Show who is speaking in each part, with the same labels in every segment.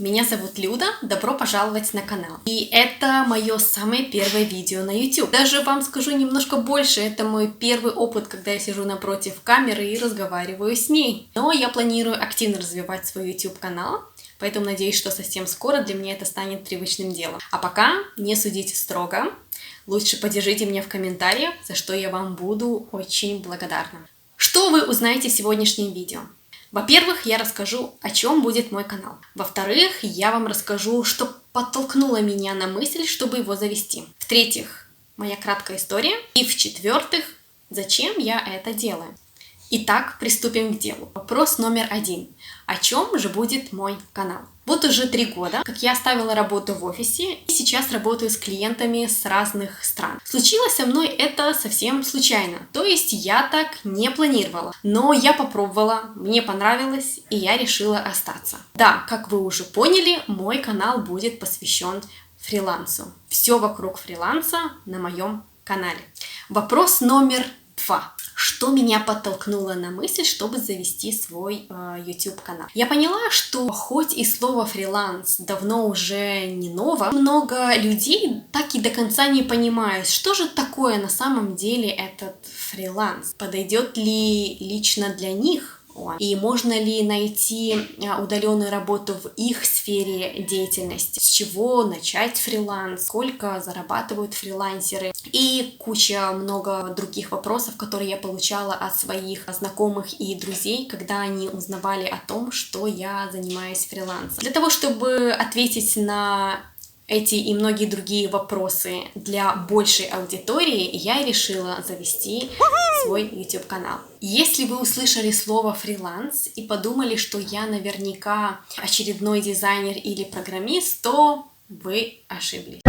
Speaker 1: Меня зовут Люда, добро пожаловать на канал. И это мое самое первое видео на YouTube. Даже вам скажу немножко больше, это мой первый опыт, когда я сижу напротив камеры и разговариваю с ней. Но я планирую активно развивать свой YouTube канал, поэтому надеюсь, что совсем скоро для меня это станет привычным делом. А пока не судите строго, лучше поддержите меня в комментариях, за что я вам буду очень благодарна. Что вы узнаете в сегодняшнем видео? Во-первых, я расскажу, о чем будет мой канал. Во-вторых, я вам расскажу, что подтолкнуло меня на мысль, чтобы его завести. В-третьих, моя краткая история. И в-четвертых, зачем я это делаю. Итак, приступим к делу. Вопрос номер 1. О чем же будет мой канал? Вот уже 3 года, как я оставила работу в офисе и сейчас работаю с клиентами с разных стран. Случилось со мной это совсем случайно, то есть я так не планировала. Но я попробовала, мне понравилось, и я решила остаться. Да, как вы уже поняли, мой канал будет посвящен фрилансу. Все вокруг фриланса на моем канале. Вопрос номер 2. Что меня подтолкнуло на мысль, чтобы завести свой YouTube канал? Я поняла, что хоть и слово фриланс давно уже не ново, много людей так и до конца не понимают, что же такое на самом деле этот фриланс. Подойдет ли лично для них? И можно ли найти удаленную работу в их сфере деятельности? С чего начать фриланс? Сколько зарабатывают фрилансеры? И много других вопросов, которые я получала от своих знакомых и друзей, когда они узнавали о том, что я занимаюсь фрилансом. Для того, чтобы ответить на эти и многие другие вопросы для большей аудитории, я решила завести свой YouTube канал. Если вы услышали слово фриланс и подумали, что я наверняка очередной дизайнер или программист, то вы ошиблись.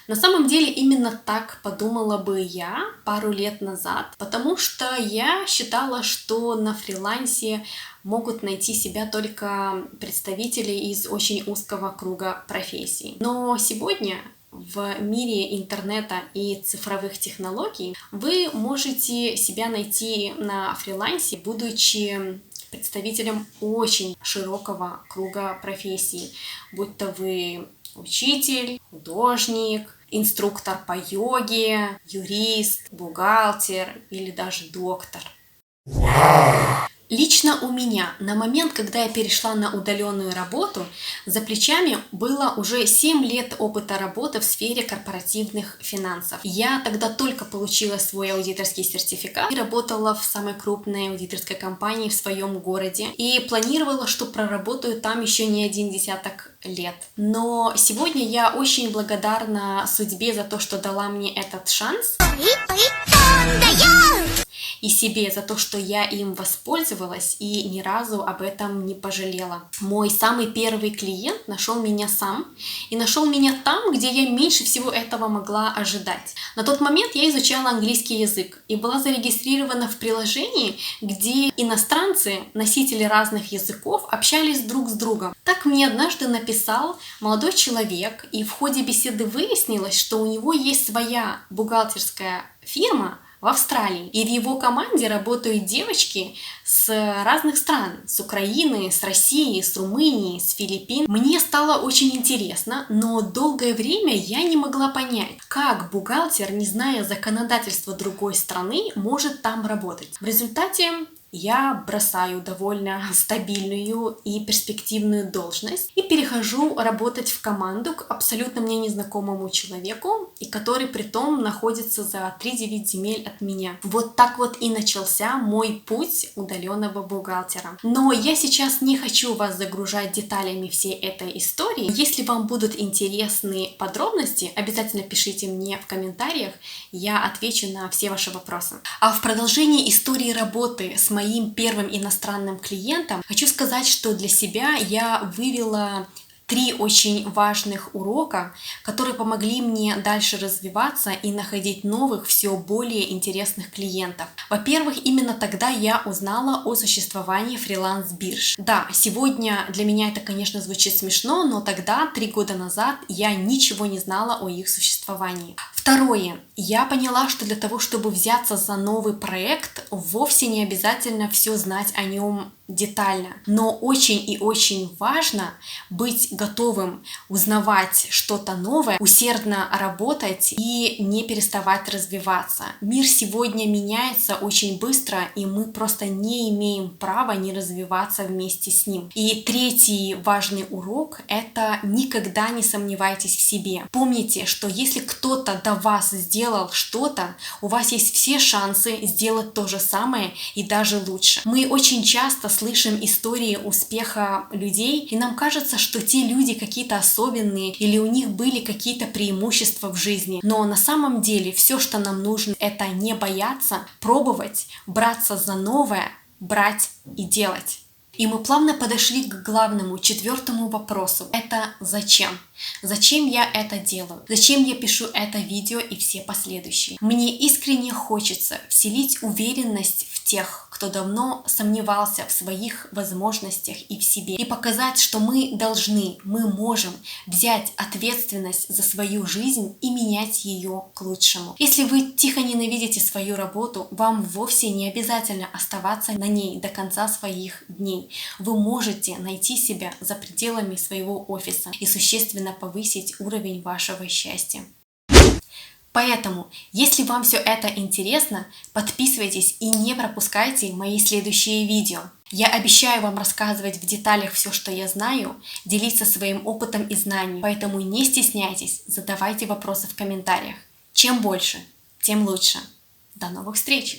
Speaker 1: На самом деле именно так подумала бы я пару лет назад, потому что я считала, что на фрилансе могут найти себя только представители из очень узкого круга профессий. Но сегодня в мире интернета и цифровых технологий вы можете себя найти на фрилансе, будучи представителем очень широкого круга профессий, будь то вы учитель, художник, инструктор по йоге, юрист, бухгалтер или даже доктор. Лично у меня на момент, когда я перешла на удаленную работу, за плечами было уже 7 лет опыта работы в сфере корпоративных финансов. Я тогда только получила свой аудиторский сертификат и работала в самой крупной аудиторской компании в своем городе. И планировала, что проработаю там еще не 1 десяток лет. Но сегодня я очень благодарна судьбе за то, что дала мне этот шанс. И себе за то, что я им воспользовалась и ни разу об этом не пожалела. Мой самый первый клиент нашел меня сам и нашел меня там, где я меньше всего этого могла ожидать. На тот момент я изучала английский язык и была зарегистрирована в приложении, где иностранцы, носители разных языков, общались друг с другом. Так мне однажды написал молодой человек, и в ходе беседы выяснилось, что у него есть своя бухгалтерская фирма в Австралии. И в его команде работают девочки с разных стран. С Украины, с России, с Румынии, с Филиппин. Мне стало очень интересно, но долгое время я не могла понять, как бухгалтер, не зная законодательства другой страны, может там работать. В результате я бросаю довольно стабильную и перспективную должность и перехожу работать в команду к абсолютно мне незнакомому человеку, и который притом находится за 3-9 земель от меня. Вот так вот и начался мой путь удаленного бухгалтера. Но я сейчас не хочу вас загружать деталями всей этой истории. Если вам будут интересны подробности, обязательно пишите мне в комментариях, я отвечу на все ваши вопросы. А в продолжении истории работы с моим первым иностранным клиентом хочу сказать, что для себя я вывела 3 очень важных урока, которые помогли мне дальше развиваться и находить новых, все более интересных клиентов. Во-первых, именно тогда я узнала о существовании фриланс-бирж. Да, сегодня для меня это, конечно, звучит смешно, но тогда, 3 года назад, я ничего не знала о их существовании. Второе. Я поняла, что для того, чтобы взяться за новый проект, вовсе не обязательно все знать о нем детально. Но очень и очень важно быть готовым узнавать что-то новое, усердно работать и не переставать развиваться. Мир сегодня меняется очень быстро, и мы просто не имеем права не развиваться вместе с ним. И третий важный урок – это никогда не сомневайтесь в себе. Помните, что если кто-то до вас сделал что-то, у вас есть все шансы сделать то же самое и даже лучше. Мы очень часто слышим истории успеха людей, и нам кажется, что те люди какие-то особенные или у них были какие-то преимущества в жизни. Но на самом деле все, что нам нужно, это не бояться, пробовать, браться за новое, брать и делать. И мы плавно подошли к главному, четвертому вопросу. Это зачем? Зачем я это делаю? Зачем я пишу это видео и все последующие? Мне искренне хочется вселить уверенность в тех, кто давно сомневался в своих возможностях и в себе. И показать, что мы можем взять ответственность за свою жизнь и менять ее к лучшему. Если вы тихо ненавидите свою работу, вам вовсе не обязательно оставаться на ней до конца своих дней. Вы можете найти себя за пределами своего офиса и существенно повысить уровень вашего счастья. Поэтому, если вам все это интересно, подписывайтесь и не пропускайте мои следующие видео. Я обещаю вам рассказывать в деталях все, что я знаю, делиться своим опытом и знаниями, поэтому не стесняйтесь, задавайте вопросы в комментариях. Чем больше, тем лучше. До новых встреч!